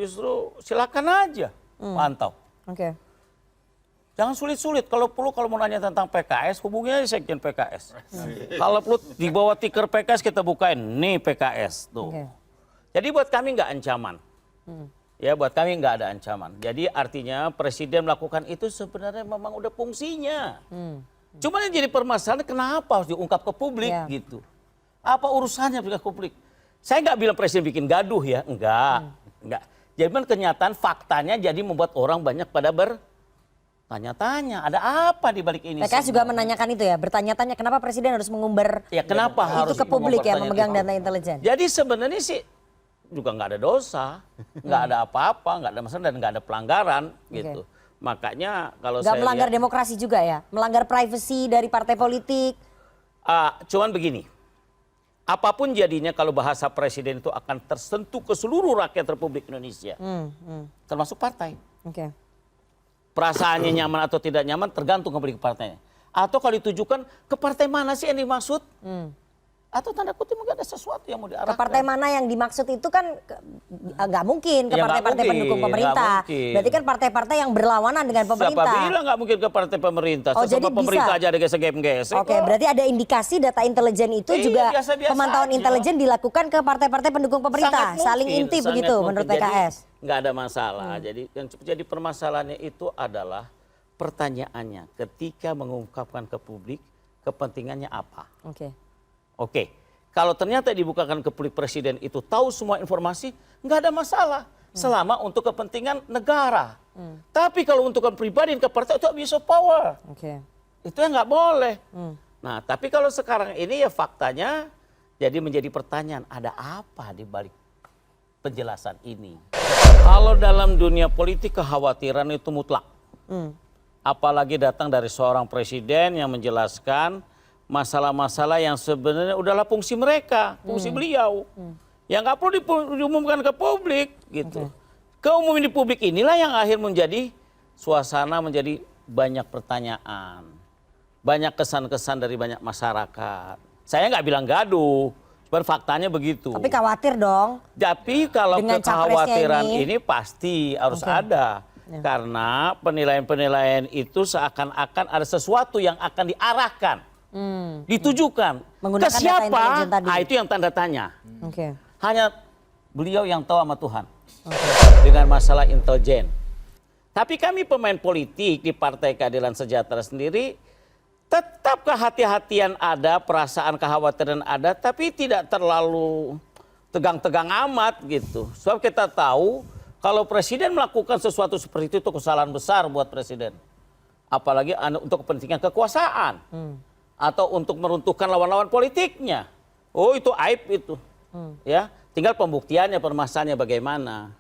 justru silakan aja pantau. Oke. Jangan sulit-sulit. Kalau perlu kalau mau nanya tentang PKS, hubungi aja sekjen PKS. Kalau perlu di bawah tiker PKS kita bukain, nih PKS tuh. Oke. Jadi buat kami nggak ancaman. Ya buat kami nggak ada ancaman. Jadi artinya presiden melakukan itu sebenarnya memang udah fungsinya. Cuma yang jadi permasalahan kenapa harus diungkap ke publik gitu. Apa urusannya ke publik? Saya nggak bilang presiden bikin gaduh ya, enggak. Jadi kenyataan faktanya jadi membuat orang banyak pada bertanya-tanya, ada apa di balik ini? PKS juga menanyakan itu ya, bertanya-tanya kenapa presiden harus mengumbar kenapa harus itu ke publik ya, memegang data intelijen. Jadi sebenarnya sih juga nggak ada dosa, nggak ada apa-apa, nggak ada masalah dan nggak ada pelanggaran gitu. Makanya kalau nggak saya melanggar demokrasi juga ya, melanggar privasi dari partai politik. Cuman begini, apapun jadinya kalau bahasa presiden itu akan tersentuh ke seluruh rakyat Republik Indonesia, termasuk partai. Oke. Perasaannya nyaman atau tidak nyaman tergantung kembali ke partainya. Atau kalau ditujukan ke partai mana sih yang dimaksud? Atau tanda kutip mungkin ada sesuatu yang mau diarahkan. Ke partai mana yang dimaksud itu kan nggak mungkin ke partai-partai pendukung pemerintah. Berarti kan partai-partai yang berlawanan dengan pemerintah. Siapa bilang nggak mungkin ke partai pemerintah? Oh, jadi pemerintah bisa. aja ada gesek-gesek. Oke, berarti ada indikasi data intelijen itu juga biasa-biasa pemantauan aja. intelijen dilakukan ke partai-partai pendukung pemerintah. Sangat Saling mungkin, intip sangat begitu mungkin. menurut Jadi, PKS. nggak ada masalah. Jadi yang jadi permasalahannya itu adalah pertanyaannya ketika mengungkapkan ke publik kepentingannya apa. Oke. Kalau ternyata dibukakan ke publik presiden itu tahu semua informasi, nggak ada masalah. Selama untuk kepentingan negara. Tapi kalau untuk pribadi ke partai itu abuse of power. Itu yang nggak boleh. Nah, tapi kalau sekarang ini ya faktanya jadi menjadi pertanyaan, ada apa di balik penjelasan ini? Kalau dalam dunia politik kekhawatiran itu mutlak. Apalagi datang dari seorang presiden yang menjelaskan masalah-masalah yang sebenarnya udahlah fungsi mereka, fungsi beliau. Yang nggak perlu diumumkan ke publik gitu. Keumuman di publik inilah yang akhir menjadi suasana menjadi banyak pertanyaan. Banyak kesan-kesan dari banyak masyarakat. Saya nggak bilang gaduh, cuma faktanya begitu. Tapi khawatir dong. Tapi kalau kekhawatiran ini pasti harus ada. Karena penilaian-penilaian itu seakan-akan ada sesuatu yang akan diarahkan. Ditujukan menggunakan ke siapa? Itu yang tanda tanya. Hanya beliau yang tahu sama Tuhan. Dengan masalah intelijen. Tapi kami pemain politik di Partai Keadilan Sejahtera sendiri tetap kehati-hatian ada, perasaan kekhawatiran ada, tapi tidak terlalu tegang-tegang amat gitu. Sebab kita tahu kalau presiden melakukan sesuatu seperti itu kesalahan besar buat presiden. Apalagi untuk kepentingan kekuasaan. Atau untuk meruntuhkan lawan-lawan politiknya. Oh itu aib itu. Ya, tinggal pembuktiannya, permasalahannya bagaimana.